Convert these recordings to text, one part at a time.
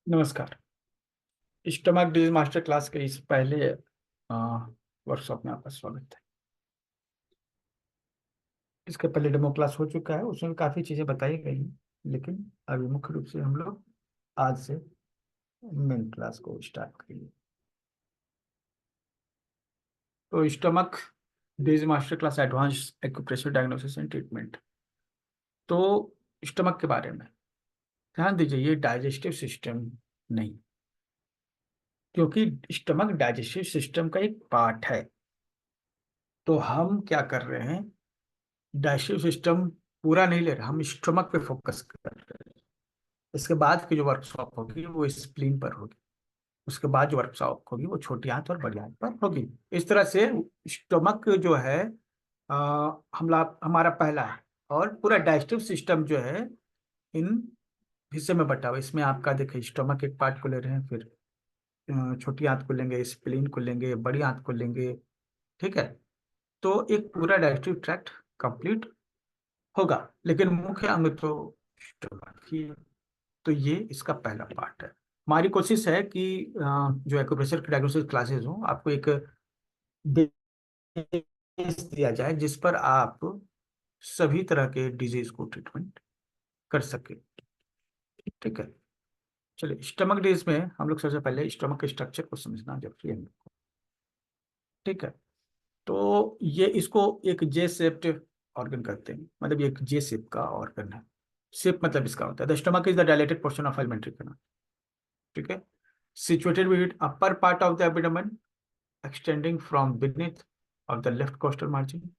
नमस्कार। Stomach disease master class के इस पहले वर्कशॉप में आपका स्वागत है। इसके पहले डेमो क्लास हो चुका है, उसमें काफ़ी चीज़ें बताई गई हैं, लेकिन अभी मुख्य रूप से हम लोग आज से मेन क्लास को स्टार्ट करेंगे। तो stomach disease master class advance acupressure diagnosis and treatment. तो स्टमक के बारे में ध्यान दीजिए, ये डाइजेस्टिव सिस्टम नहीं, क्योंकि स्टमक डाइजेस्टिव सिस्टम का एक पार्ट है। तो हम क्या कर रहे हैं, डाइजेस्टिव सिस्टम पूरा नहीं ले रहे, हम स्टमक पे फोकस कर रहे हैं। इसके बाद की जो वर्कशॉप होगी वो स्प्लीन पर होगी, उसके बाद जो वर्कशॉप होगी वो छोटी आंत और बड़ी आंत पर होगी। इस तरह से स्टमक जो है हमला हमारा पहला है, और पूरा डाइजेस्टिव सिस्टम जो है इन हिस्से में बटा हुआ है। इसमें आपका देखिए, स्टमक एक पार्ट को ले रहे हैं, फिर छोटी आंत को लेंगे, स्प्लीन को लेंगे, बड़ी आंत को लेंगे। ठीक है, तो एक पूरा डाइजेस्टिव ट्रैक्ट कंप्लीट होगा, लेकिन मुख्य अंग तो स्टमक ही है। तो ये इसका पहला पार्ट है। हमारी कोशिश है कि जो एक्यूप्रेशर की डायग्नोस्टिक क्लासेस हो, आपको एक बेस दिया जाए जिस पर आप सभी तरह के डिजीज को ट्रीटमेंट कर सके। ठीक है, चलिए स्टमक डिजीज में हम लोग सबसे पहले स्टमक के स्ट्रक्चर को समझना जरूरी है। ठीक है, तो ये इसको एक जे शेप्ड ऑर्गन कहते हैं, मतलब ये एक जे शेप का ऑर्गन है। शेप मतलब इसका होता है, the stomach is the dilated portion of alimentary canal. ठीक है, situated with upper part of the abdomen, extending from beneath of the left costal margin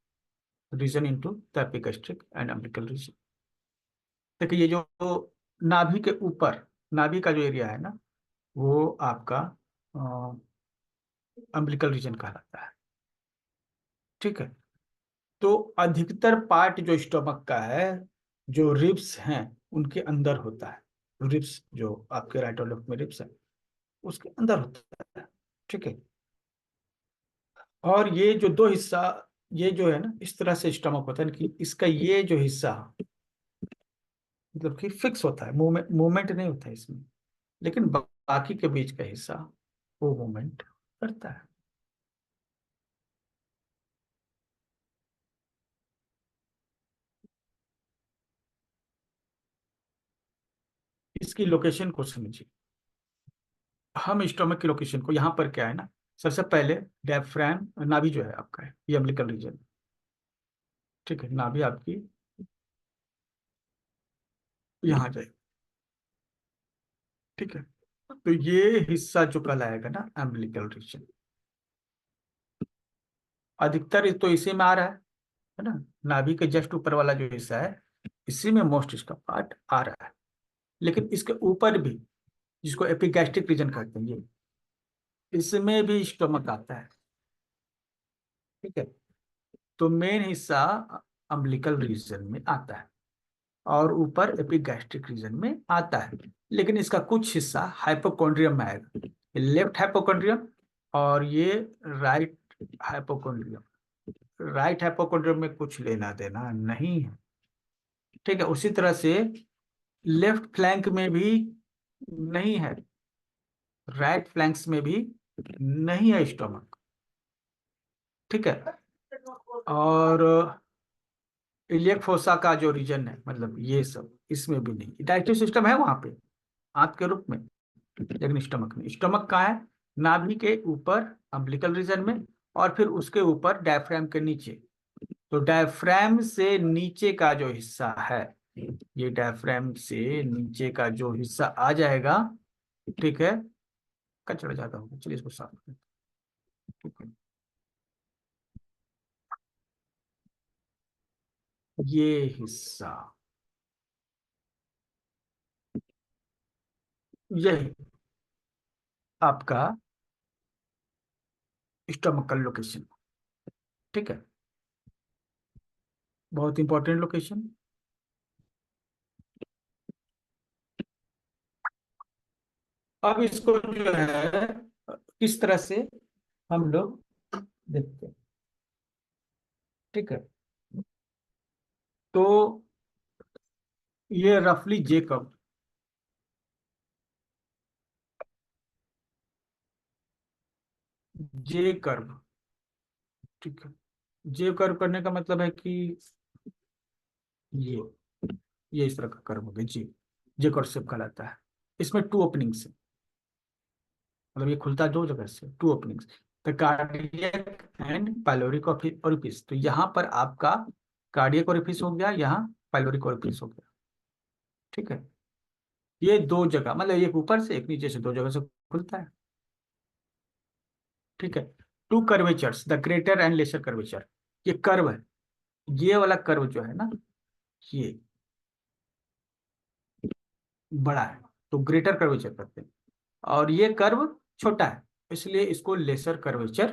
region into the epigastric and umbilical region। देखिए, ये जो नाभि के ऊपर, नाभि का जो एरिया है ना, वो आपका अम्बिलिकल रीजन कहलाता है। ठीक है, तो अधिकतर पार्ट जो स्टमक का है, जो रिब्स हैं उनके अंदर होता है। रिब्स जो आपके राइट और लेफ्ट में रिब्स है, उसके अंदर होता है। ठीक है, और ये जो दो हिस्सा, ये जो है ना, इस तरह से स्टमक होता है कि इसका ये जो हिस्सा मतलब कि फिक्स होता है, मूवमेंट मूवमेंट नहीं होता है इसमें, लेकिन बाकी के बीच का हिस्सा वो मूवमेंट करता है। इसकी लोकेशन को समझिए। हम स्टमक की लोकेशन को, यहाँ पर क्या है ना, सबसे पहले डायफ्राम, नाभि जो है आपका है, ये अम्बिलिकल रीजन। ठीक है, नाभि आपकी यहाँ जाए। ठीक है, तो ये हिस्सा जो कहलाएगा ना अम्बिलिकल रीजन, अधिकतर तो इसी में आ रहा है ना। नाभि के जस्ट ऊपर वाला जो हिस्सा है, इसी में मोस्ट इसका पार्ट आ रहा है। लेकिन इसके ऊपर भी, जिसको एपिगैस्ट्रिक रीजन कहते हैं, ये इसमें भी स्टोमक आता है। ठीक है, तो मेन हिस्सा अम्बिलिकल रीजन में आता है और ऊपर एपिगैस्ट्रिक रीजन में आता है। लेकिन इसका कुछ हिस्सा हाइपोकॉन्ड्रियम में आएगा, लेफ्ट हाइपोकॉन्ड्रियम और ये राइट हाइपोकॉन्ड्रियम। राइट हाइपोकॉन्ड्रियम में कुछ लेना देना नहीं है। ठीक है, उसी तरह से लेफ्ट फ्लैंक में भी नहीं है, राइट फ्लैंक्स में भी नहीं है स्टोमक। ठीक है, और इलियक फोसा का जो रीजन है, मतलब ये सब इसमें भी नहीं। डाइजेस्टिव सिस्टम है वहां पे आंत के रूप में, लेकिन स्टमक नहीं। स्टमक कहाँ है, नाभि के ऊपर अम्बिलिकल रीजन में, और फिर उसके ऊपर डायफ्राम के नीचे। तो डायफ्राम से नीचे का जो हिस्सा है, ये डायफ्राम से नीचे का जो हिस्सा आ जाएगा, ठीक है, कचरा ज्यादा होगा, चलिए इसको साफ करते हैं। ठीक है, ये हिस्सा, यही आपका स्टोमकल लोकेशन। ठीक है, बहुत इंपॉर्टेंट लोकेशन। अब इसको जो है किस तरह से हम लोग देखते हैं। ठीक है, तो ये रफली जे कर्व, जे कर्व। ठीक है, जे कर्व करने का मतलब है कि ये ये इस तरह का कर्व हो गया जे। जे कर्व शेप कहलाता है। इसमें टू ओपनिंग्स है, मतलब ये खुलता है दो जगह से, two openings. The cardiac and pyloric orifice, तो यहाँ पर आपका कार्डियक ओरिफिस हो गया, यहाँ पाइलोरिक ओरिफिस हो गया। ठीक है, ये दो जगह, मतलब एक ऊपर से एक नीचे से, दो जगह से खुलता है। ठीक है, two curvatures, the greater and lesser curvature. ये कर्व है, ये वाला कर्व जो है ना, ये बड़ा है तो ग्रेटर कर्वेचर करते हैं, और ये कर्व छोटा है इसलिए इसको लेसर कर्वेचर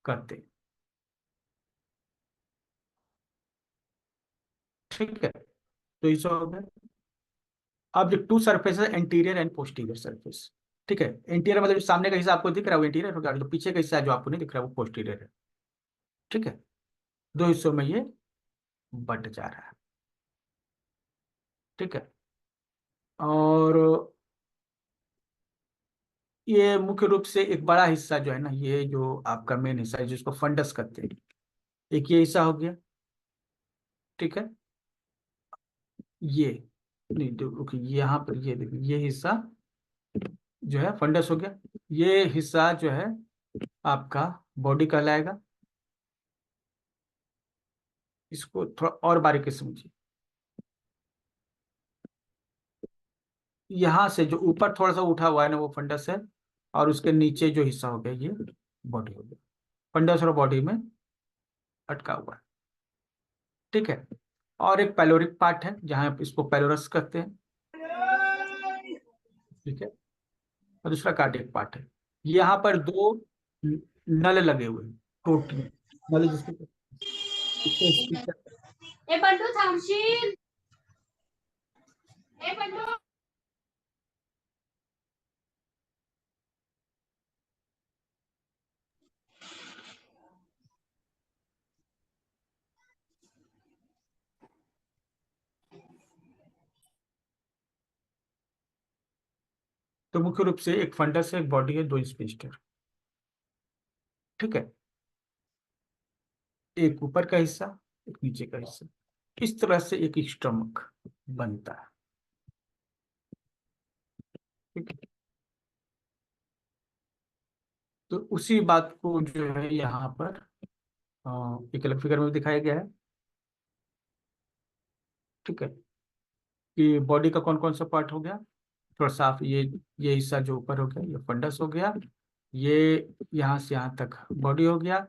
करते हैं। ठीक है, तो ये सब हो गया। अब जो टू सरफेस है, एंटीरियर एंड पोस्टीरियर सरफेस। ठीक है, इंटीरियर मतलब जो सामने का हिस्सा आपको दिख रहा है वो इंटीरियर होगा, जो पीछे का हिस्सा है जो आपको नहीं दिख रहा है वो पोस्टीरियर है। ठीक है, दो हिस्सों में ये बट जा रहा है। ठीक है, और ये मुख्य रूप से एक बड़ा हिस्सा जो है ना, ये जो आपका मेन हिस्सा है जिसको फंडस कहते हैं, एक ये हिस्सा हो गया। ठीक है, ये नहीं रुकिए, यहाँ पर ये देखिए, ये हिस्सा जो है फंडस हो गया। ये हिस्सा जो है आपका बॉडी कहलाएगा। इसको थोड़ा और बारीकी से समझिए, यहाँ से जो ऊपर थोड़ा सा उठा हुआ है ना वो फंडस है, और उसके नीचे जो हिस्सा हो गया ये बॉडी हो गया। फंडस और बॉडी में अटका हुआ है। ठीक है, और एक पैलोरिक पार्ट है जहाँ इसको पैलोरस कहते हैं। ठीक है, और दूसरा कार्डियक पार्ट है। यहाँ पर दो नल लगे हुए हैं, प्रोटीन नल जिसको इसको स्पीकर। ए बंडू थांबशील. ए बंडू. तो मुख्य रूप से एक फंडस है, एक बॉडी है, दो स्पीकर। ठीक है, एक ऊपर का हिस्सा, एक नीचे का हिस्सा, इस तरह से एक स्टमक बनता है। ठीक है, तो उसी बात को जो है यहाँ पर एक अलग फिगर में भी दिखाया गया है। ठीक है, कि बॉडी का कौन कौन सा पार्ट हो गया, थोड़ा साफ, ये हिस्सा जो ऊपर हो गया ये फंडस हो गया, ये यहाँ से यहाँ तक बॉडी हो गया,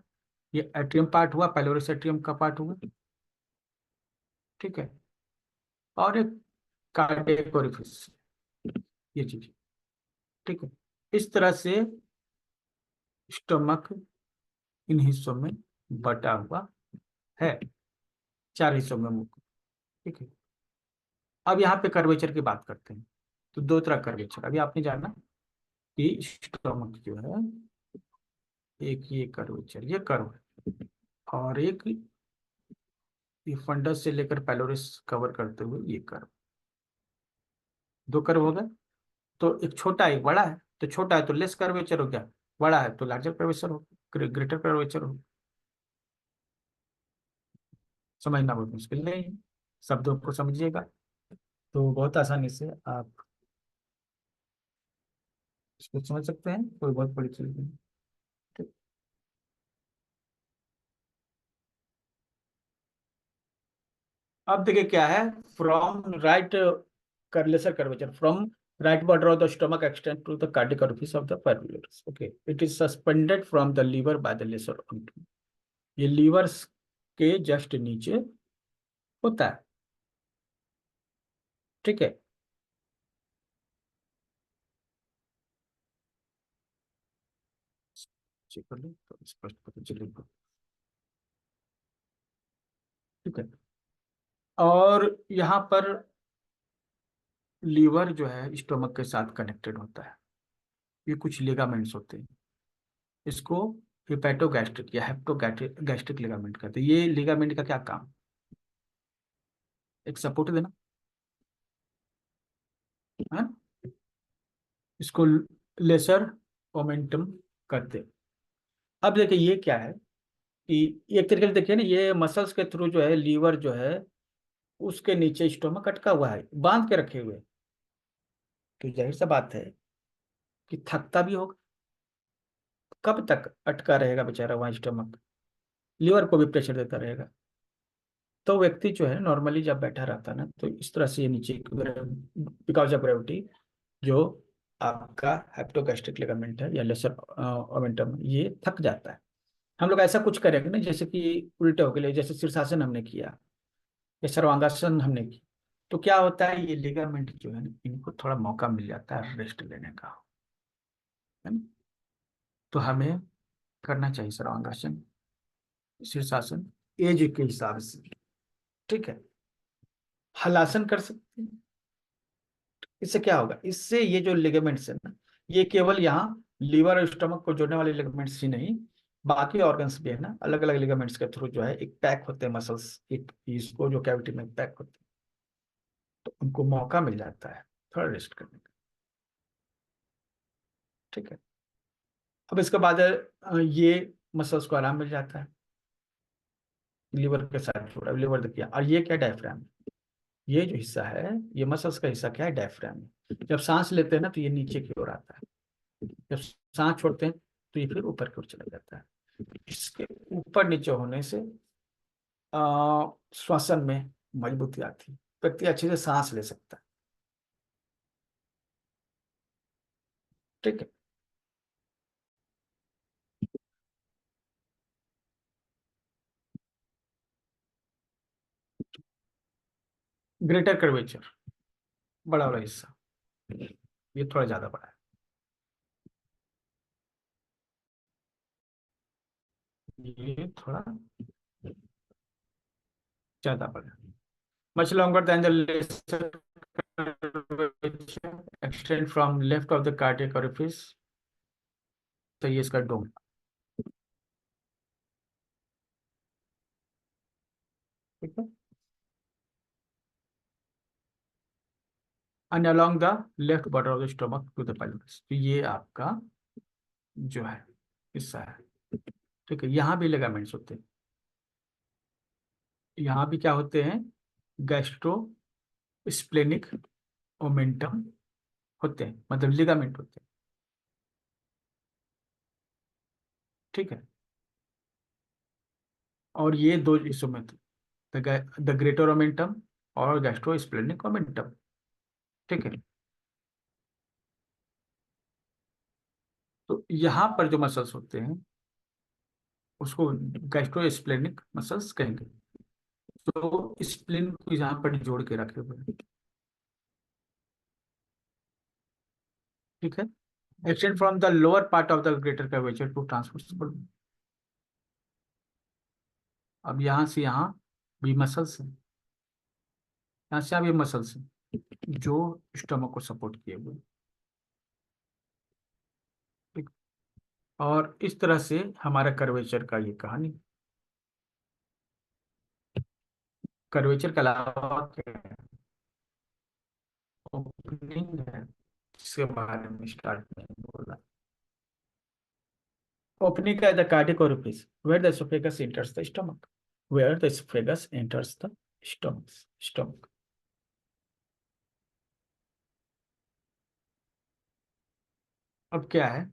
ये एट्रियम पार्ट हुआ, पाइलोरस एट्रियम का पार्ट हुआ। ठीक है, और एक कार्डियक ओरिफिस, ये चीज। ठीक है, इस तरह से स्टमक इन हिस्सों में बटा हुआ है, चार हिस्सों में मुख्य। ठीक है, अब यहाँ पे कर्वेचर की बात करते हैं। तो दो तरह कर्वेचर अभी आपने जाना कि स्टमक जो है, एक ये कर्वेचर, ये कर्व है, और एक ये फंडस से लेकर पैलोरिस कवर करते हुए ये कर्व। दो कर्व हो गए, तो एक छोटा एक बड़ा है, तो छोटा है तो लेस कर्वेचर हो गया, बड़ा है तो लार्जर कर्वेचर हो, ग्रेटर कर्वेचर हो। समझना बहुत मुश्किल नहीं है, शब्दों को समझिएगा तो बहुत आसानी से आप इसको समझ सकते हैं, कोई बहुत बड़ी चीज नहीं। ठीक। अब देखिए क्या है, from right lesser curvature from right border of the stomach extend to the cardiac orifice of the pylorus. Okay, it is suspended from the liver by the lesser artery. ये लीवर्स के जस्ट नीचे होता है। ठीक है, check कर लो तो स्पष्ट पता चलेगा। ठीक है, और यहाँ पर लीवर जो है स्टोमक के साथ कनेक्टेड होता है, ये कुछ लिगामेंट्स होते हैं, इसको हिपैटोगैस्ट्रिक या हेप्टोगैस्ट्रिक लिगामेंट कहते हैं। ये लिगामेंट का क्या काम, एक सपोर्ट देना है, इसको लेसर ओमेंटम कहते हैं। अब देखिए ये क्या है कि एक तरीके से देखिए ना, ये मसल्स के थ्रू जो है लीवर जो है उसके नीचे स्टोमक अटका हुआ है, बांध के रखे हुए। तो जाहिर सा बात है कि थकता भी होगा। कब तक अटका रहेगा बेचारा वहाँ स्टोमक, लीवर को भी प्रेशर देता रहेगा। तो व्यक्ति जो है नॉर्मली जब बैठा रहता है ना, तो इस तरह से ये नीचे बिकॉज ऑफ ग्रेविटी जो आपका हेप्टोगैस्ट्रिक लिगामेंट है या लेसर ओमेंटम, ये थक जाता है। हम लोग ऐसा कुछ करेंगे ना, जैसे कि उल्टे हो गए, जैसे शीर्षासन हमने किया या सर्वांगासन हमने की, तो क्या होता है, ये लिगामेंट जो है ना, इनको थोड़ा मौका मिल जाता है रेस्ट लेने का, है ना। तो हमें करना चाहिए सर्वांगासन, शीर्षासन, एज के हिसाब से। ठीक है, हलासन कर सकते हैं। इससे क्या होगा, इससे ये जो लिगामेंट्स है ना, ये केवल यहाँ लीवर और स्टमक को जोड़ने वाले लिगामेंट्स ही नहीं, बाकी ऑर्गन्स भी है ना, अलग अलग लिगामेंट्स के थ्रू जो है एक पैक होते हैं मसल्स, एक इसको जो कैविटी में पैक होते हैं, तो उनको मौका मिल जाता है थोड़ा रेस्ट करने का। ठीक है, अब इसके बाद ये मसल्स को आराम मिल जाता है लीवर के साथ जुड़ा। लीवर देखिए, और ये क्या, डायफ्राम। ये जो हिस्सा है, ये मसल्स का हिस्सा क्या है, डायफ्राम। जब सांस लेते हैं ना तो ये नीचे की ओर आता है, जब सांस छोड़ते हैं तो ये फिर ऊपर की ओर चला जाता है। इसके ऊपर नीचे होने से श्वसन में मजबूती आती है, व्यक्ति अच्छे से सांस ले सकता है। ठीक है, ग्रेटर कर्वेचर, बड़ा वाला हिस्सा, ये थोड़ा ज्यादा बड़ा है, ये थोड़ा ज्यादा बड़ा है। much longer than the lesser curvature, extend from left of the cardiac orifice। तो ये इसका डोम। ठीक है, and along the left border of the stomach to the pelvis। तो ये आपका जो है हिस्सा है। ठीक है, यहाँ भी लिगामेंट्स होते हैं, यहाँ भी क्या होते हैं, गैस्ट्रो स्प्लेनिक ओमेंटम होते हैं, मतलब लिगामेंट होते हैं। ठीक है, और ये दो हिस्सों में थे, द ग्रेटर ओमेंटम और गैस्ट्रो स्प्लेनिक ओमेंटम। ठीक है, तो यहाँ पर जो मसल्स होते हैं उसको गैस्ट्रो स्प्लेनिक मसल्स कहेंगे। तो स्प्लिन को यहाँ पर जोड़ के रखे हुए हैं। ठीक है, extend from the lower part of the greater curvature to transverse. अब यहाँ से यहाँ भी मसल्स हैं, यहाँ से यहाँ भी मसल्स हैं जो स्टमक को सपोर्ट किए हुए हैं। ठीक, और इस तरह से हमारा कर्वेचर का ये कहानी। कर्वेचर के अलावा ओपनिंग है जिसके बारे में स्टार्ट में बोला। ओपनिंग है the cardiac orifice where the oesophagus enters the stomach, where the esophagus enters the stomach। अब क्या है,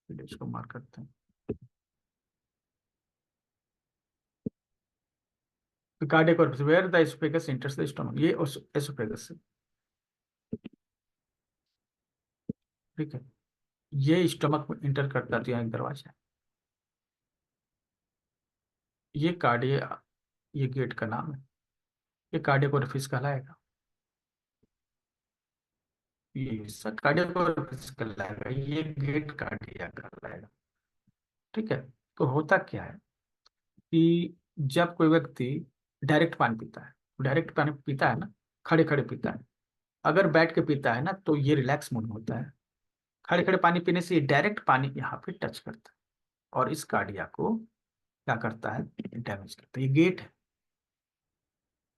इसको मार्क करते हैं। Cardiac orifice where the oesophagus enters the stomach, ये एसोफेगस है। ठीक है, ये स्टमक में इंटर करता है, तो यहाँ एक दरवाजा है, ये कार्डिया, ये गेट का नाम है, ये कार्डियक ओरिफिस कहलाएगा। ये हिस्सा कार्डियक ओरिफिस कहलाएगा, ये गेट कार्डिया कहलाएगा। ठीक है, तो होता क्या है कि जब कोई व्यक्ति डायरेक्ट पानी पीता है, डायरेक्ट पानी पीता है ना, खड़े खड़े पीता है, अगर बैठ के पीता है ना तो ये रिलैक्स मूड में होता है। खड़े खड़े पानी पीने से ये डायरेक्ट पानी यहाँ पे टच करता है और इस कार्डिया को क्या करता है, डैमेज करता है। ये गेट है,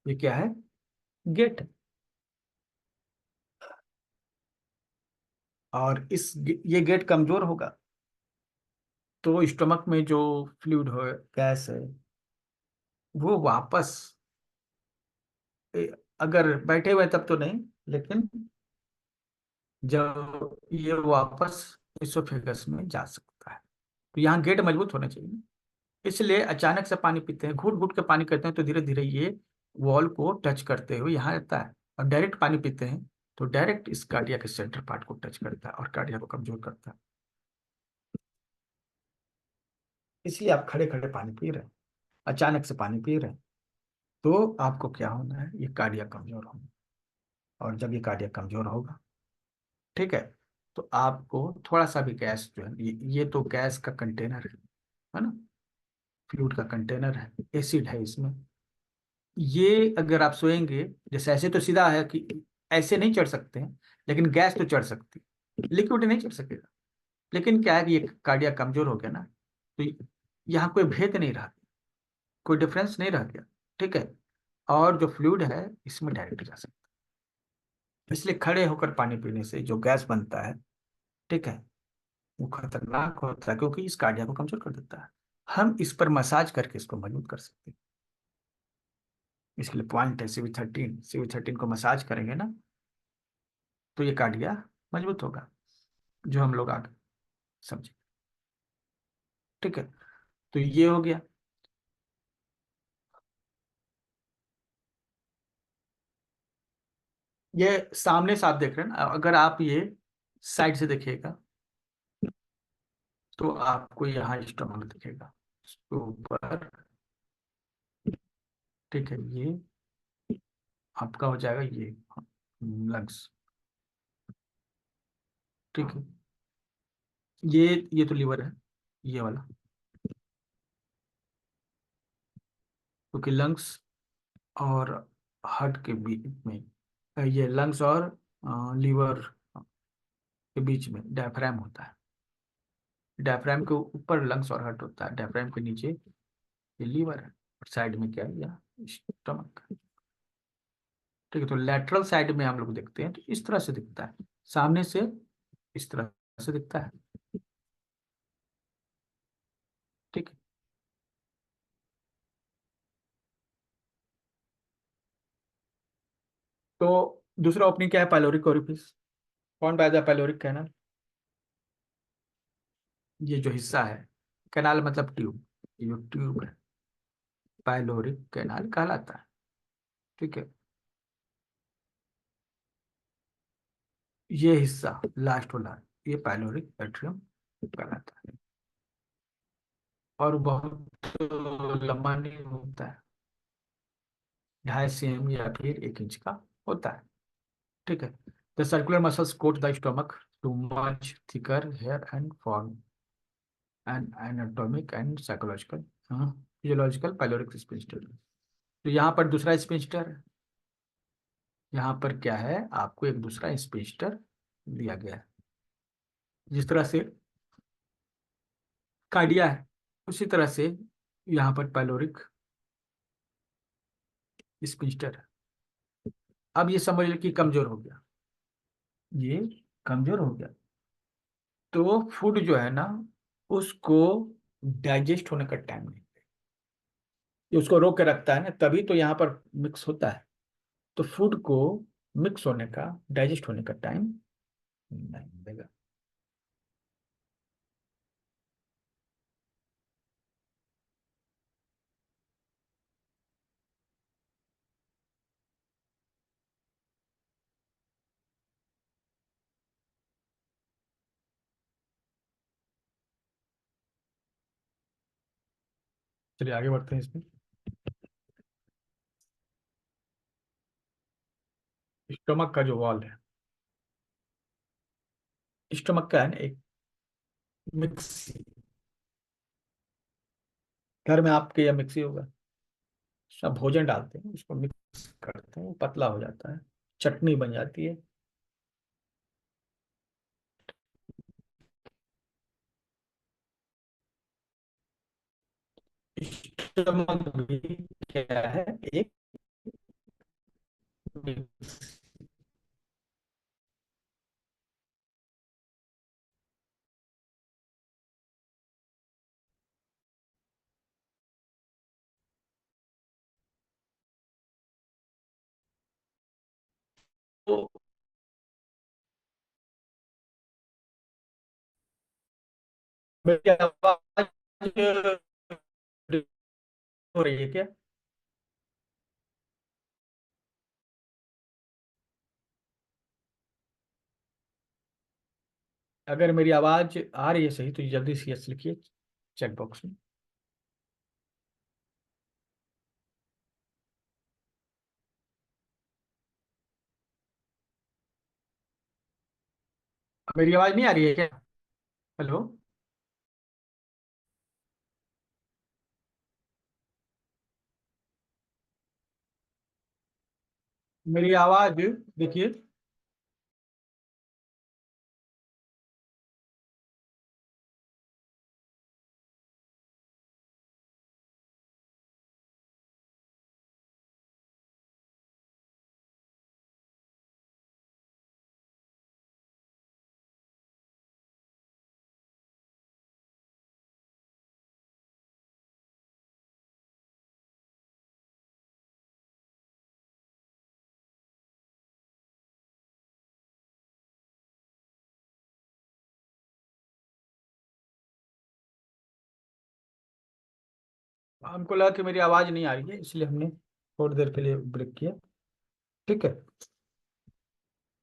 ये क्या है, गेट है। और ये गेट कमजोर होगा तो स्टमक में जो फ्लूइड हो, गैस है, वो वापस अगर बैठे हुए तब तो नहीं, लेकिन जब ये वापस इसोफेगस में जा सकता है। तो यहाँ गेट मजबूत होना चाहिए। इसलिए अचानक से पानी पीते हैं, घूट घूट के पानी करते हैं, तो धीरे धीरे ये वॉल को टच करते हुए यहाँ आता है। और डायरेक्ट पानी पीते हैं तो डायरेक्ट इस कार्डिया के सेंटर पार्ट को टच करता है और कार्डिया को कमजोर करता है। इसलिए आप खड़े खड़े पानी पी रहे हैं, अचानक से पानी पी रहे हैं, तो आपको क्या होना है, ये कार्डिया कमजोर होगा। और जब ये कार्डिया कमजोर होगा, ठीक है, तो आपको थोड़ा सा भी गैस जो है, ये तो गैस का कंटेनर है ना, फ्लूइड का कंटेनर है, एसिड है इसमें। ये अगर आप सोएंगे, जैसे ऐसे तो सीधा है कि ऐसे नहीं चढ़ सकते हैं, लेकिन गैस तो चढ़ सकती है, लिक्विड नहीं चढ़ सकेगा। लेकिन क्या है कि ये कार्डिया कमजोर हो गया ना, तो यहाँ कोई भेद नहीं रहा, कोई डिफरेंस नहीं रह गया, ठीक है। और जो फ्लूइड है इसमें डायरेक्ट जा सकता है। इसलिए खड़े होकर पानी पीने से जो गैस बनता है, ठीक है, वो खतरनाक होता है, क्योंकि इस कार्डिया को कमजोर कर देता है। हम इस पर मसाज करके इसको मजबूत कर सकते हैं। इसके लिए पॉइंट है CV13 को मसाज करेंगे ना, तो ये कार्डिया मजबूत होगा, जो हम लोग आगे समझे, ठीक है। तो ये हो गया। ये सामने से आप देख रहे हैं ना, अगर आप ये साइड से देखिएगा तो आपको यहाँ स्टमक दिखेगा, उसके ऊपर, ठीक है। ये आपका हो जाएगा ये लंग्स, ठीक है। ये तो लीवर है, ये वाला, क्योंकि लंग्स और हार्ट के बीच में, ये लंग्स और लीवर के बीच में डायफ्राम होता है। डायफ्राम के ऊपर लंग्स और हार्ट होता है, डायफ्राम के नीचे ये लीवर है, और साइड में क्या है, या स्टमक, ठीक है। तो लेटरल साइड में हम लोग देखते हैं तो इस तरह से दिखता है, सामने से इस तरह से दिखता है, ठीक है। तो दूसरा ओपनिंग क्या है, pyloric orifice, found by the pyloric canal. ये जो हिस्सा है, कैनाल मतलब ट्यूब, ये जो ट्यूब है पाइलोरिक कैनाल कहलाता है, ठीक है। ये हिस्सा लास्ट वाला, ये पाइलोरिक एट्रियम कहलाता है। और बहुत लंबा नहीं होता है, 2.5 cm या फिर 1 इंच का होता है, ठीक है। The circular muscles coat the stomach too much thicker here and form and anatomic and psychological physiological pyloric sphincter. तो यहाँ पर दूसरा स्पिंस्टर, यहाँ पर क्या है, आपको एक दूसरा स्पिंस्टर दिया गया है। जिस तरह से कार्डिया है, उसी तरह से यहाँ पर पाइलोरिक स्पिंस्टर है। अब ये समझ लो कि कमजोर हो गया, ये कमजोर हो गया, तो फूड जो है ना, उसको डाइजेस्ट होने का टाइम नहीं, ये उसको रोक के रखता है ना, तभी तो यहाँ पर मिक्स होता है। तो फूड को मिक्स होने का, डाइजेस्ट होने का टाइम नहीं मिलेगा। चलिए आगे बढ़ते हैं इसमें। स्टमक का जो वॉल है, स्टमक का है ना एक मिक्सी, घर में आपके या मिक्सी होगा, सब भोजन डालते हैं, उसको मिक्स करते हैं, वो पतला हो जाता है, चटनी बन जाती है। स्टमक भी क्या है, एक मिक्सी। मेरी आवाज हो रही है क्या? अगर मेरी आवाज आ रही है सही तो जल्दी से यस लिखिए चेक बॉक्स में। मेरी आवाज नहीं आ रही है क्या? हेलो। मेरी आवाज देखिए। हमको लगा कि मेरी आवाज नहीं आ रही है इसलिए हमने थोड़ी देर के लिए ब्रेक किया। ठीक है।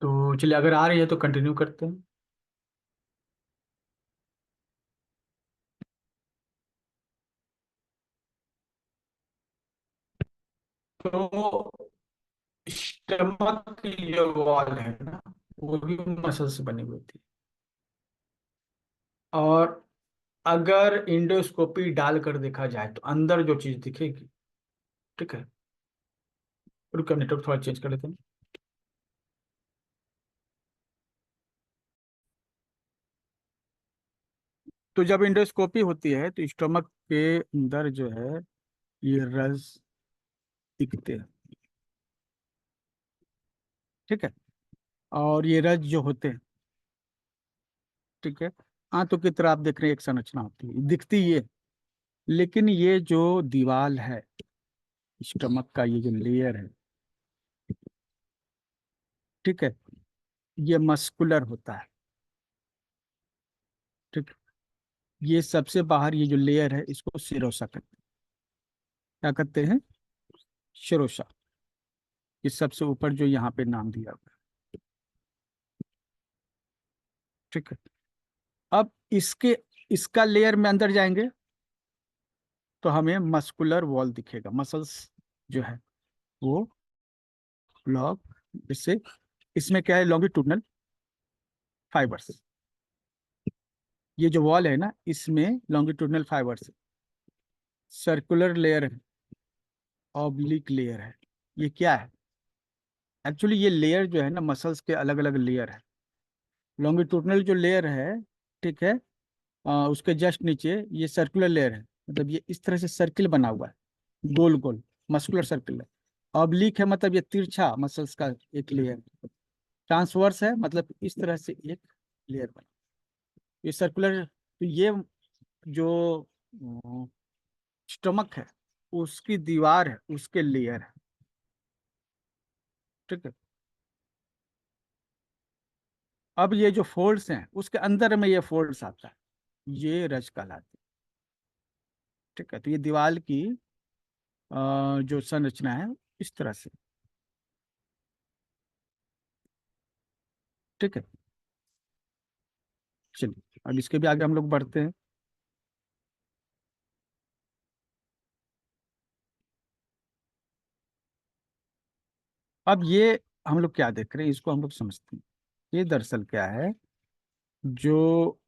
तो चलिए अगर आ रही है तो कंटिन्यू करते हैं। तो स्टमक की जो वॉल है ना वो भी मसल से बनी हुई थी। और अगर इंडोस्कोपी डालकर देखा जाए तो अंदर जो चीज दिखेगी। ठीक है। रुको नेटवर्क थोड़ा चेंज कर लेते हैं। तो जब इंडोस्कोपी होती है तो स्टमक के अंदर जो है ये रस दिखते हैं। ठीक है। और ये रस जो होते हैं। ठीक है। आंतों की तरह आप देख रहे हैं एक संरचना होती है दिखती ये। लेकिन ये जो दीवार है स्टमक का ये जो लेयर है। ठीक है। ये मस्कुलर होता है। ठीक। ये सबसे बाहर ये जो लेयर है इसको सिरोसा कहते हैं। क्या कहते हैं? शिरोसा। ये सबसे ऊपर जो यहाँ पे नाम दिया हुआ है। ठीक है। अब इसके इसका लेयर में अंदर जाएंगे तो हमें मस्कुलर वॉल दिखेगा मसल्स जो है वो ब्लॉक। इससे इसमें क्या है लॉन्गिट्यूडनल फाइबर्स। ये जो वॉल है ना इसमें लॉन्गिट्यूडनल फाइबर्स सर्कुलर लेयर है ऑब्लिक लेयर है। ये क्या है? एक्चुअली ये लेयर जो है ना मसल्स के अलग अलग लेयर है। लॉन्गिट्यूडनल जो लेयर है। ठीक है। उसके जस्ट नीचे ये सर्कुलर लेयर है मतलब ये इस तरह से सर्किल बना हुआ है गोल गोल मस्कुलर सर्किल है। ऑब्लिक है मतलब ये तिरछा मसल्स का एक लेयर। ट्रांसवर्स है मतलब इस तरह से एक लेयर बना। ये सर्कुलर तो ये जो स्टमक है उसकी दीवार है उसके लेयर है। ठीक है। अब ये जो फोल्ड्स हैं उसके अंदर में ये फोल्ड्स आता है ये रज कहलाती है। ठीक है। तो ये दीवार की जो संरचना है इस तरह से। ठीक है। चलिए अब इसके भी आगे हम लोग बढ़ते हैं। अब ये हम लोग क्या देख रहे हैं इसको हम लोग समझते हैं। ये दरअसल क्या है जो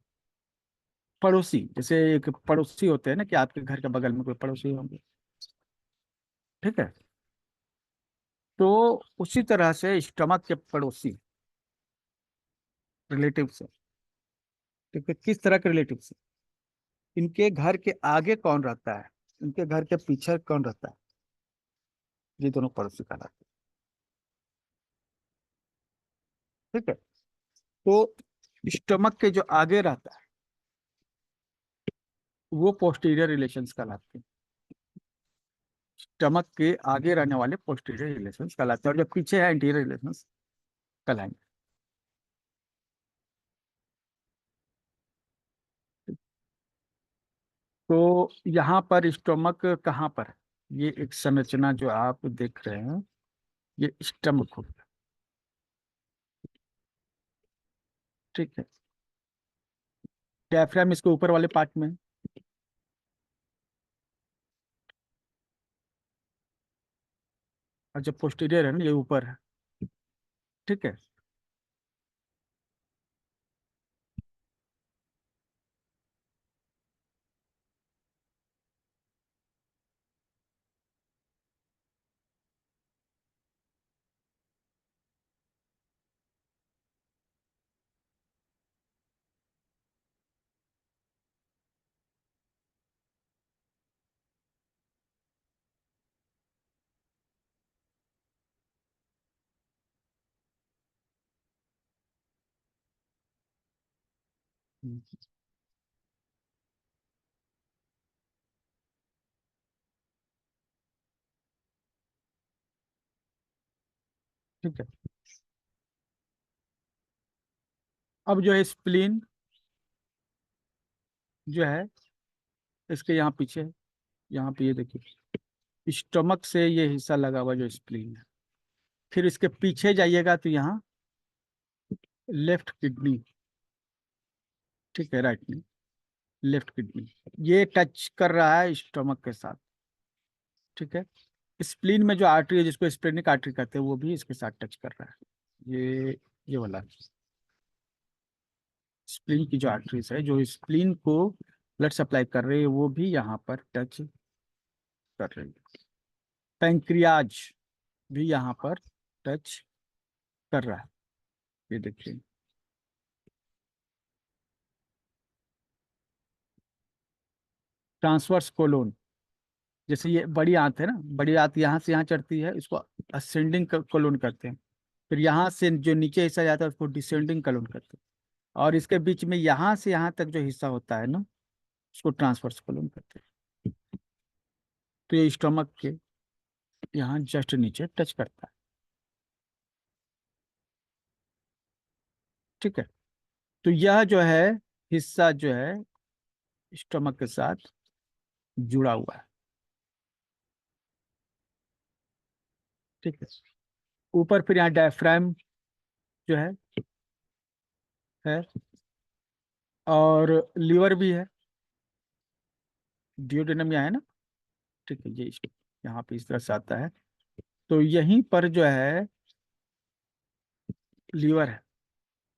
पड़ोसी जैसे एक पड़ोसी होते हैं ना कि आपके घर के बगल में कोई पड़ोसी होंगे। ठीक है। तो उसी तरह से स्टमक के पड़ोसी रिलेटिव्स है। ठीक है। किस तरह के रिलेटिव्स? इनके घर के आगे कौन रहता है इनके घर के पीछे कौन रहता है ये दोनों पड़ोसी कहलाते हैं। ठीक है। तो स्टमक के जो आगे रहता है वो पोस्टीरियर रिलेशंस कहलाते हैं। स्टमक के आगे रहने वाले पोस्टीरियर रिलेशंस कहलाते हैं और जो पीछे है इंटीरियर रिलेशंस कल आएंगे। तो यहाँ पर स्टोमक कहाँ पर है? ये एक संरचना जो आप देख रहे हैं, ये स्टमक हो गया। ठीक है। डायफ्राम इसके ऊपर वाले पार्ट में है, और जब पोस्टीरियर है ना, ये ऊपर है। ठीक है। हम्म, ठीक है। अब जो है स्प्लीन जो है, इसके यहाँ पीछे, यहाँ पे ये देखिए, स्टमक से ये हिस्सा लगा हुआ जो स्प्लीन है। फिर इसके पीछे जाइएगा तो यहाँ लेफ्ट किडनी। ठीक है, राइट में लेफ्ट किडनी, ये टच कर रहा है स्टमक के साथ। ठीक है। स्प्लीन में जो आर्टरी है, जिसको स्प्लेनिक आर्टरी कहते हैं, वो भी इसके साथ टच कर रहा है। ये वाला स्प्लीन की जो आर्टरीज है, जो स्प्लीन को ब्लड सप्लाई कर रही है, वो भी यहाँ पर टच कर रही है। पैंक्रियाज भी यहाँ पर टच कर रहा है। ये देखिए। ट्रांसवर्स कोलोन, जैसे ये बड़ी आंत है ना, बड़ी आंत यहाँ से यहाँ चढ़ती है, इसको असेंडिंग कोलोन करते हैं। फिर यहाँ से जो नीचे हिस्सा जाता है, उसको डिसेंडिंग कोलोन करते हैं। और इसके बीच में यहाँ से यहाँ तक जो हिस्सा होता है ना, उसको ट्रांसवर्स कोलोन करते हैं। तो ये स्टोमक के यहाँ जस्ट नीचे टच करता है। ठीक है। तो यह जो है हिस्सा जो है स्टोमक के साथ जुड़ा हुआ है। ठीक है। ऊपर फिर यहाँ डायफ्राम जो है और लीवर भी है। डियोडेनम यहाँ है ना। ठीक है, ये यहाँ पे इस तरह से आता है। तो यहीं पर जो है लीवर है।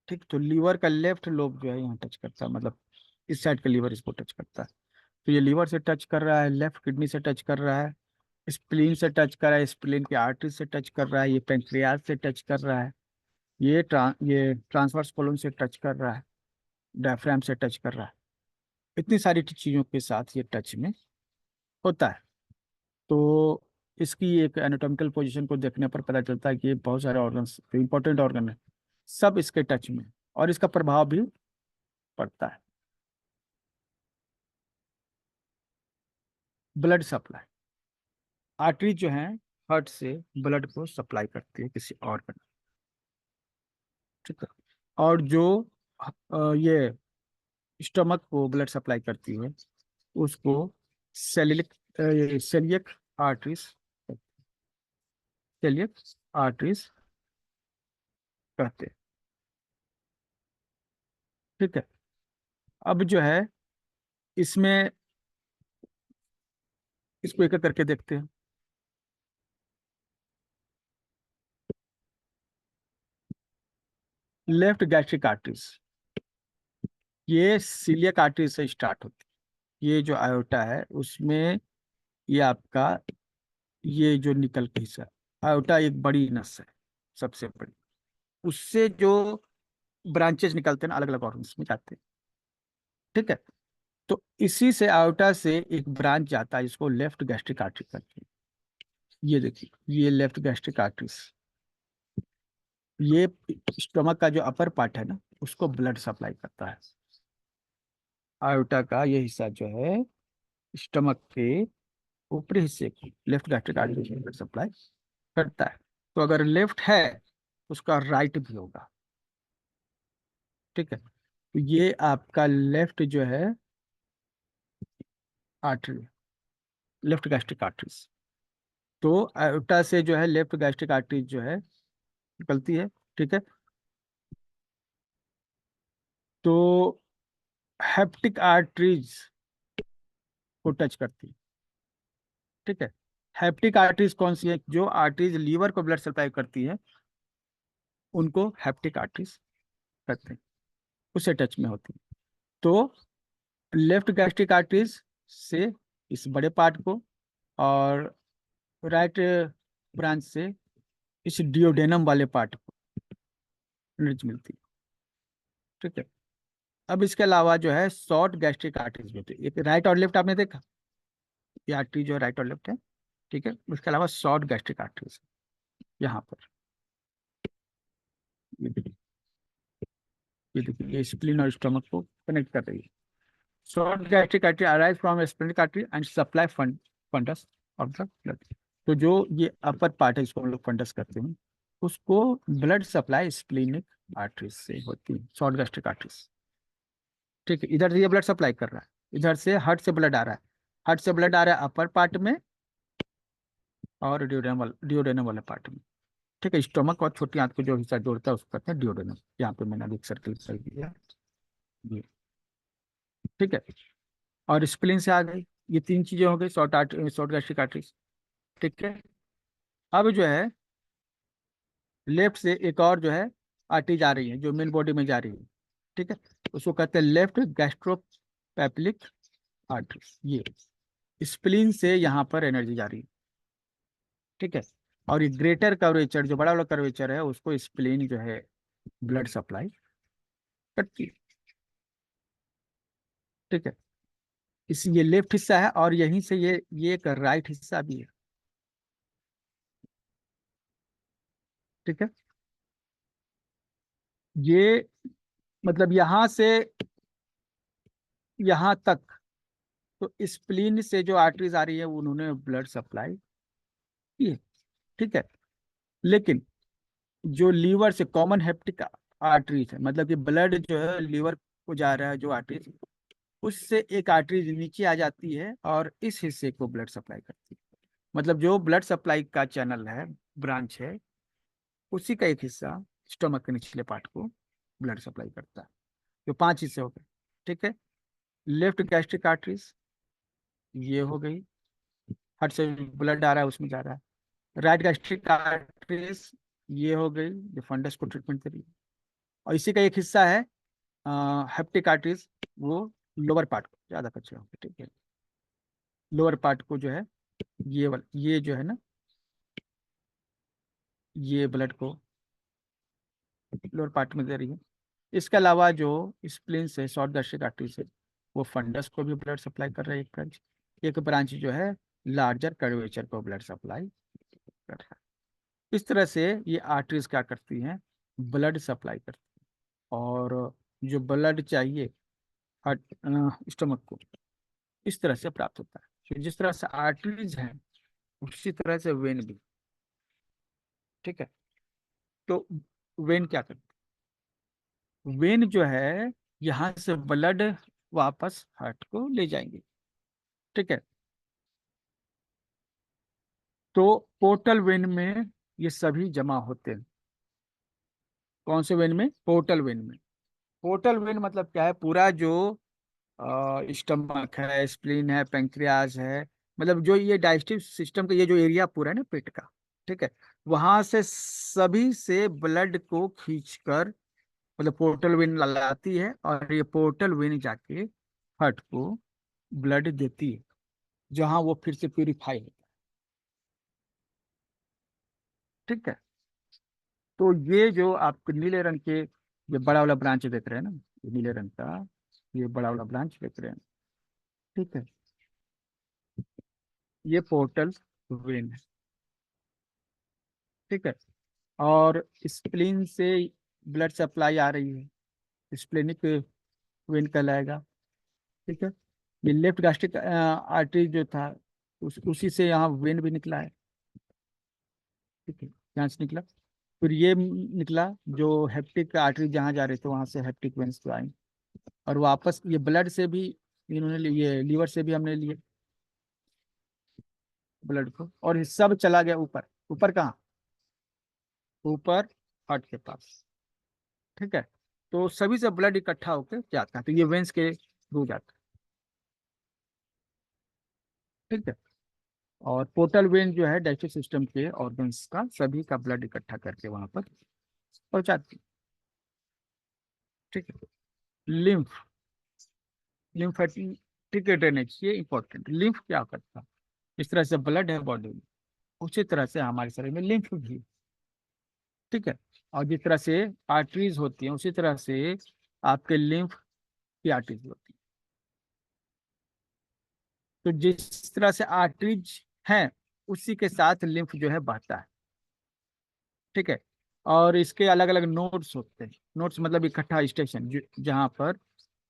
ठीक, तो लीवर का लेफ्ट लोब जो है यहाँ टच करता है, मतलब इस साइड का लीवर इसको टच करता है। तो ये लीवर से टच कर रहा है, लेफ्ट किडनी से टच कर रहा है, स्प्लीन से टच कर रहा है, स्प्लीन की आर्टरी से टच कर रहा है, ये पेंक्रियाज से टच कर रहा है, ये ट्रांसवर्स कोलन से टच कर रहा है, डायफ्राम से टच कर रहा है। इतनी सारी चीजों के साथ ये टच में होता है। तो इसकी एक एनाटॉमिकल पोजीशन को देखने पर पता चलता है कि ये बहुत सारे ऑर्गन, इंपॉर्टेंट ऑर्गन है, सब इसके टच में, और इसका प्रभाव भी पड़ता है। ब्लड सप्लाई, आर्टरी जो है हार्ट से ब्लड को सप्लाई करती है किसी ऑर्गन। ठीक है। और जो ये स्टमक को ब्लड सप्लाई करती है, उसको celiac celiac arteries, celiac arteries कहते हैं। ठीक है। अब जो है इसमें, इसको एक एक करके देखते हैं। लेफ्ट गैस्ट्रिक आर्टरीज, ये सीलियक आर्टरी से स्टार्ट होती है। ये जो आयोटा है उसमें, ये आपका, ये जो निकल के हिस्सा, आयोटा एक बड़ी नस है, सबसे बड़ी। उससे जो ब्रांचेस निकलते हैं ना, अलग अलग ऑर्गन्स में जाते हैं। ठीक है। तो इसी से, आयोटा से एक ब्रांच जाता है जिसको लेफ्ट गैस्ट्रिक आर्टरी कहते हैं। ये देखिए, ये लेफ्ट गैस्ट्रिक आर्टरीज, ये स्टमक का जो अपर पार्ट है ना, उसको ब्लड सप्लाई करता है। आयोटा का ये हिस्सा जो है स्टमक के ऊपरी हिस्से को लेफ्ट गैस्ट्रिक आर्टरी से ब्लड सप्लाई करता है। तो अगर लेफ्ट है उसका राइट भी होगा। ठीक है, तो ये आपका लेफ्ट जो है आर्टरी, लेफ्ट गैस्ट्रिक आर्टरीज। तो aorta से जो है लेफ्ट गैस्ट्रिक आर्टरी जो है निकलती है। ठीक है, तो हेप्टिक आर्टरीज को टच करती है। ठीक है, हेप्टिक आर्टरीज कौन सी है? जो आर्टरीज लीवर को ब्लड सप्लाई करती है उनको हेप्टिक आर्टरीज कहते हैं, उससे टच में होती है। तो लेफ्ट गैस्ट्रिक आर्टरीज से इस बड़े पार्ट को, और राइट ब्रांच से इस डियोडेनम वाले पार्ट को एनर्जी मिलती है। ठीक है, अब इसके अलावा जो है शॉर्ट गैस्ट्रिक आर्टरीज भी होती है। एक राइट और लेफ्ट आपने देखा, ये आर्टरी जो है राइट और लेफ्ट है। ठीक है, उसके अलावा शॉर्ट गैस्ट्रिक आर्टरीज यहाँ पर, ये देखिए, ये देखिए, ये स्प्लीन और स्टमक को कनेक्ट कर रही है। Short gastric artery arise from splenic artery and supply fundus of the blood. तो जो ये अपर पार्ट है, इसको हम लोग फंडस करते हैं, उसको ब्लड सप्लाई स्प्लीनिक आर्टरी से होती है, शॉर्ट गैस्ट्रिक आर्टरी। ठीक है, इधर से ये ब्लड सप्लाई कर रहा है, इधर से हार्ट से ब्लड आ रहा है, हार्ट से ब्लड आ रहा है अपर पार्ट में और डिओडेनम वाले पार्ट में। ठीक है, स्टोमक और छोटी आंत को जो हिस्सा जोड़ता है उसको कहते हैं डिओडेनम। यहाँ पे मैंने अभी एक सर्कल कर दिया ये। ठीक है, और स्प्लीन से आ गई। ये तीन चीजें हो गई, शॉर्ट गैस्ट्रिक आर्टरी। ठीक है, अब जो है लेफ्ट से एक और जो है आर्टरी जा रही है जो मेन बॉडी में जा रही है। ठीक है, उसको कहते हैं लेफ्ट गैस्ट्रोपेप्लिक आर्टरी। ये स्प्लीन से यहाँ पर एनर्जी जा रही है। ठीक है, और ये ग्रेटर कर्वेचर जो बड़ा वाला कर्वेचर है उसको स्प्लीन जो है ब्लड सप्लाई करती है। ठीक है, इस ये लेफ्ट हिस्सा है और यहीं से ये एक राइट हिस्सा भी है। ठीक है, ये मतलब यहां से यहां तक तो स्प्लीन से जो आर्टरीज आ रही है उन्होंने ब्लड सप्लाई की है। ठीक है, लेकिन जो लीवर से कॉमन हेप्टिक आर्टरीज है, मतलब कि ब्लड जो है लीवर को जा रहा है जो आर्टरीज, उससे एक आर्टरीज नीचे आ जाती है और इस हिस्से को ब्लड सप्लाई करती है। मतलब जो ब्लड सप्लाई का चैनल है, ब्रांच है, उसी का एक हिस्सा स्टमक के निचले पार्ट को ब्लड सप्लाई करता है। जो पांच हिस्से हो गए। ठीक है, लेफ्ट गैस्ट्रिक आर्टरीज ये हो गई, हार्ट से ब्लड आ रहा है उसमें जा रहा है। राइट गैस्ट्रिक आर्टरीज ये हो गई जो फंडस को ट्रीटमेंट दे रही है। और इसी का एक हिस्सा है हेप्टिक आर्टरीज, वो लोअर पार्ट को ज्यादा कच्चे होंगे। ठीक है, लोअर पार्ट को जो है ये जो है ना, ये ब्लड को लोअर पार्ट में दे रही है। इसके अलावा जो स्प्लीन से शॉर्ट गैस्ट्रिक आर्टरी से वो फंडस को भी ब्लड सप्लाई कर रहा है, एक ब्रांच जो है लार्जर कर्वेचर को ब्लड सप्लाई कर रहा है। इस तरह से ये आर्टरीज क्या करती हैं, ब्लड सप्लाई करती हैं। और जो ब्लड चाहिए हार्ट स्टमक को, इस तरह से प्राप्त होता है। तो जिस तरह से आर्टरीज हैं उसी तरह से वेन भी। ठीक है, तो वेन क्या करती है? वेन जो है यहाँ से ब्लड वापस हार्ट को ले जाएंगे। ठीक है, तो पोर्टल वेन में ये सभी जमा होते हैं। कौन से वेन में? पोर्टल वेन में। पोर्टल वेन मतलब क्या है? पूरा जो स्टमक है, स्प्लीन है, पेंक्रियाज है, मतलब जो ये डाइजेस्टिव सिस्टम का ये जो एरिया पूरा है ना पेट का, ठीक है, वहां से सभी से ब्लड को खींचकर, मतलब पोर्टल वेन लाती है और ये पोर्टल वेन जाके हार्ट को ब्लड देती है, जहां वो फिर से प्यूरिफाई होता है। ठीक है, तो ये जो आप नीले रंग के ये बड़ा वाला ब्रांच देख रहे हैं ना, ये नीले रंग का ये बड़ा वाला ब्रांच देख रहे हैं। ठीक है, ये पोर्टल वेन है। ठीक है, और स्प्लीन से ब्लड सप्लाई आ रही है, स्प्लेनिक वेन कहलाएगा। ठीक है, ये लेफ्ट गास्ट्रिक आर्टरी जो था उसी से यहाँ वेन भी निकला है। ठीक है, यहाँ से निकला। फिर ये निकला जो हेप्टिक आर्टरी जहाँ जा रहे थे वहां से हेप्टिक वेन्स पे आई, और वापस ये ब्लड से भी इन्होंने ये लीवर से भी हमने लिए ब्लड को, और ये सब चला गया ऊपर। ऊपर कहाँ? ऊपर हार्ट के पास। ठीक है, तो सभी से ब्लड इकट्ठा होकर जाता है, तो ये वेंस के थ्रू जाता है। ठीक है, और पोर्टल वेन जो है डाइजेस्टिव सिस्टम के ऑर्गन्स का सभी का ब्लड इकट्ठा करके वहां पर पहुंचाती है। ठीक है, लिम्फ, लिम्फेटिक ड्रेनेज, ये इंपॉर्टेंट। लिम्फ क्या करता है? इस तरह से ब्लड है बॉडी में, उसी तरह से हमारे शरीर में लिम्फ भी है। ठीक है, और जिस तरह से आर्टरीज होती हैं उसी तरह से आपके लिम्फ की आर्टरीज होती है। तो जिस तरह से आर्टरीज हैं उसी के साथ लिम्फ जो है बहता है। ठीक है, और इसके अलग अलग नोड्स होते हैं। नोड्स मतलब इकट्ठा स्टेशन जहाँ पर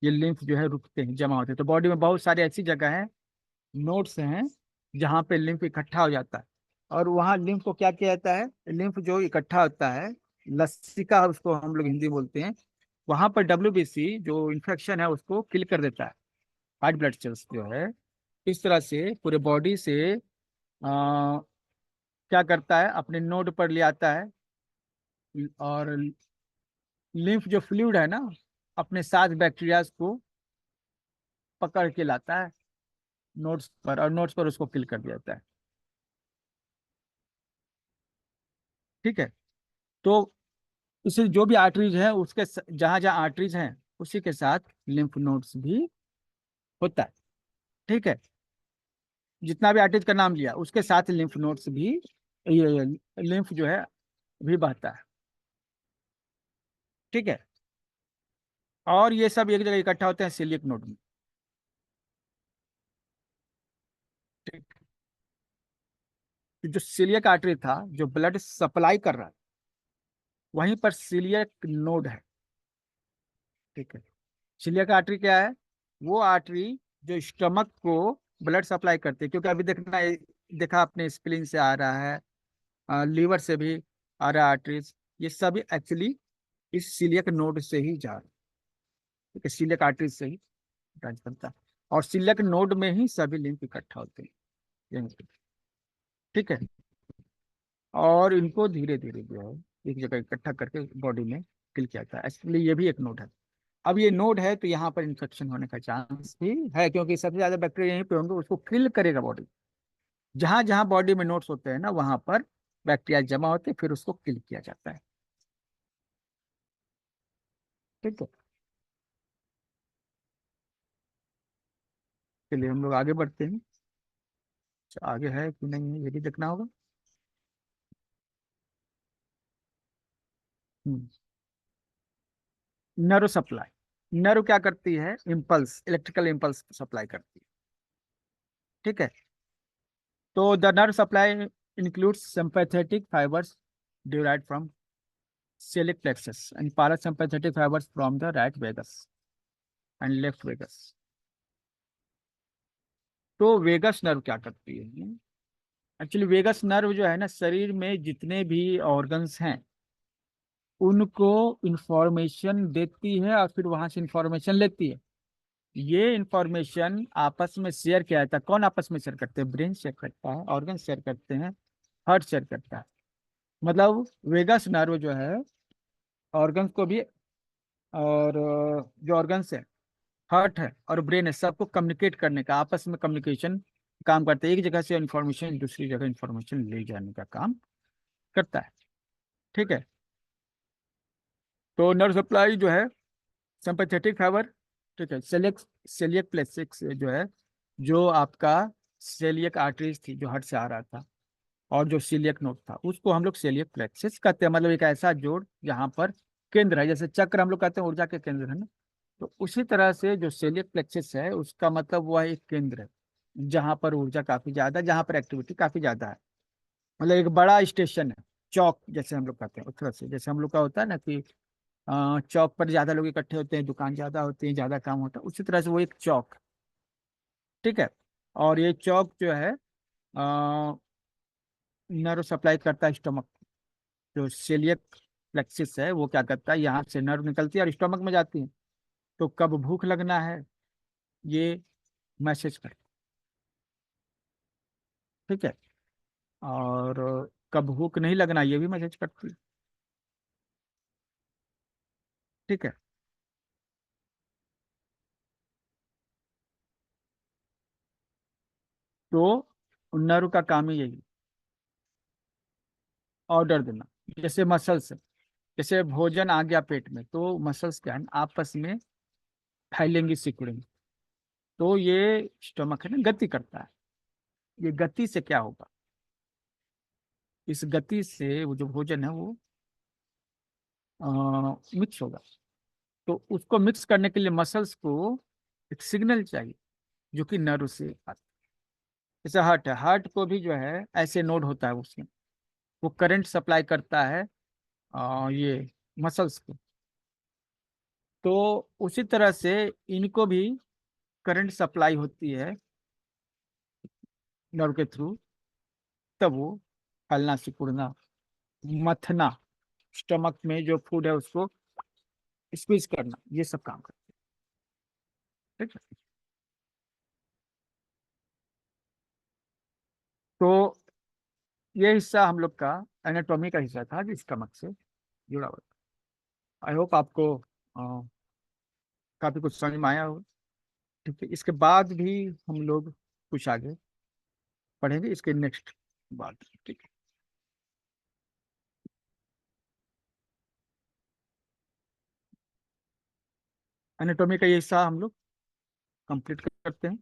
ये लिम्फ जो है रुकते हैं, जमा होते हैं। तो बॉडी में बहुत सारी ऐसी जगह है, नोड्स हैं, जहाँ पे लिम्फ इकट्ठा हो जाता है। और वहाँ लिम्फ को क्या किया जाता है? लिम्फ जो इकट्ठा होता है, लसिका उसको हम लोग हिंदी बोलते हैं, वहाँ पर WBC जो इन्फेक्शन है उसको किल कर देता है। व्हाइट ब्लड सेल्स जो है इस तरह से पूरे बॉडी से क्या करता है, अपने नोड पर ले आता है, और लिम्फ जो फ्लूइड है ना, अपने साथ बैक्टीरिया को पकड़ के लाता है नोड्स पर, और नोड्स पर उसको किल कर दिया जाता है। ठीक है, तो इसे जो भी आर्टरीज है उसके जहां जहां आर्टरीज हैं उसी के साथ लिम्फ नोड्स भी होता है। ठीक है, जितना भी आर्टरीज का नाम लिया उसके साथ लिम्फ नोड्स भी, ये लिम्फ जो है भी बहता है। ठीक है, और ये सब एक जगह इकट्ठा होते हैं सिलिक नोड में। ठीक, तो जो सिलियक आर्टरी था जो ब्लड सप्लाई कर रहा है, वहीं पर सिलियक नोड है। ठीक है, सिलियक आर्टरी क्या है? वो आर्टरी जो स्टमक को ब्लड सप्लाई करती है, क्योंकि अभी देखना, देखा आपने स्प्लीन से आ रहा है, लीवर से भी आ रहा है आर्टरीज, ये सभी एक्चुअली इस सीलियक नोड से ही जा रहा है। ठीक है, सीलियक आर्टरीज से ही ब्रांच बनता है, और सीलियक नोड में ही सभी लिंक इकट्ठा होते हैं यहीं पे। ठीक है, और इनको धीरे धीरे जो है एक जगह इकट्ठा करके बॉडी में किल किया जाता है। एक्चुअली ये भी एक नोड है। अब ये नोड है तो यहाँ पर इन्फेक्शन होने का चांस भी है, क्योंकि सबसे ज्यादा बैक्टीरिया यहीं पे होंगे, उसको किल करेगा बॉडी। जहां जहां बॉडी में नोड्स होते हैं ना वहां पर बैक्टीरिया जमा होते हैं, फिर उसको किल किया जाता है। ठीक है, चलिए हम लोग आगे बढ़ते हैं। अच्छा, आगे है कि नहीं है ये भी देखना होगा। नर्व सप्लाई, नर्व क्या करती है? इम्पल्स, इलेक्ट्रिकल इम्पल्स सप्लाई करती है। ठीक है, तो the nerve supply includes sympathetic fibers derived from celiac plexus and parasympathetic fibers from the right vagus and left vagus। तो वेगस नर्व क्या करती है? एक्चुअली वेगस नर्व जो है ना, शरीर में जितने भी ऑर्गन्स हैं उनको इंफॉर्मेशन देती है, और फिर वहां से इंफॉर्मेशन लेती है। ये इंफॉर्मेशन आपस में शेयर किया जाता है। कौन आपस में शेयर करते हैं? ब्रेन शेयर करता है, ऑर्गन शेयर करते हैं, हार्ट शेयर करता है। मतलब वेगस नर्व जो है ऑर्गन्स को भी, और जो ऑर्गन्स है, हार्ट है और ब्रेन है, सबको कम्युनिकेट करने का, आपस में कम्युनिकेशन काम करता है। एक जगह से इंफॉर्मेशन दूसरी जगह इंफॉर्मेशन ले जाने का काम करता है। ठीक है, तो नर्व सप्लाई जो है सिंपैथेटिक फाइबर, ठीक है, सेलियक प्लेक्सिस जो है, जो आपका सेलियक आर्टरीज थी जो हार्ट से आ रहा था, और जो सीलियक नोड था उसको हम लोग सेलियक प्लेक्सिस कहते हैं। मतलब एक ऐसा जोड़ जहाँ पर केंद्र है, जैसे चक्र हम लोग कहते हैं ऊर्जा के केंद्र है ना, तो उसी तरह से जो सेलियक प्लेक्सिस है उसका मतलब वह एक केंद्र है, जहाँ पर ऊर्जा काफी ज्यादा, जहाँ पर एक्टिविटी काफी ज्यादा है। मतलब एक बड़ा स्टेशन है, चौक जैसे हम लोग कहते हैं उस तरह से। जैसे हम लोग का होता है ना कि चौक पर ज्यादा लोग इकट्ठे होते हैं, दुकान ज्यादा होती है, ज्यादा काम होता है, उसी तरह से वो एक चौक। ठीक है, और ये चौक जो है नर्व सप्लाई करता है स्टमक। जो सेलियक प्लेक्सिस है वो क्या करता है, यहाँ से नर्व निकलती है और स्टोमक में जाती है। तो कब भूख लगना है ये मैसेज करता है, ठीक है। और कब भूख नहीं लगना ये भी मैसेज करती है, ठीक है। तो नर्व का काम ही यही, ऑर्डर देना। जैसे मसल्स, जैसे भोजन आ गया पेट में तो मसल्स क्या है, आपस में फैलेंगी, सिकुड़ेंगी। तो ये स्टमक है ना, गति करता है। ये गति से क्या होगा, इस गति से वो जो भोजन है वो मिक्स होगा। तो उसको मिक्स करने के लिए मसल्स को एक सिग्नल चाहिए जो कि नर्व से आता है। जैसे हार्ट है, हार्ट को भी जो है ऐसे नोड होता है उसमें, वो करंट सप्लाई करता है ये मसल्स को। तो उसी तरह से इनको भी करंट सप्लाई होती है नर्व के थ्रू, तब वो फैलना, सिकुड़ना, मथना, स्टमक में जो फूड है उसको स्क्वीज करना, ये सब काम करते हैं, ठीक है। तो ये हिस्सा हम लोग का एनाटॉमी का हिस्सा था जो स्टमक से जुड़ा हुआ था। आई होप आपको काफी कुछ समझ में आया हो, ठीक है। इसके बाद भी हम लोग कुछ आगे पढ़ेंगे इसके नेक्स्ट बात, ठीक है। एनाटॉमी का ये हिस्सा हम लोग कंप्लीट करते हैं।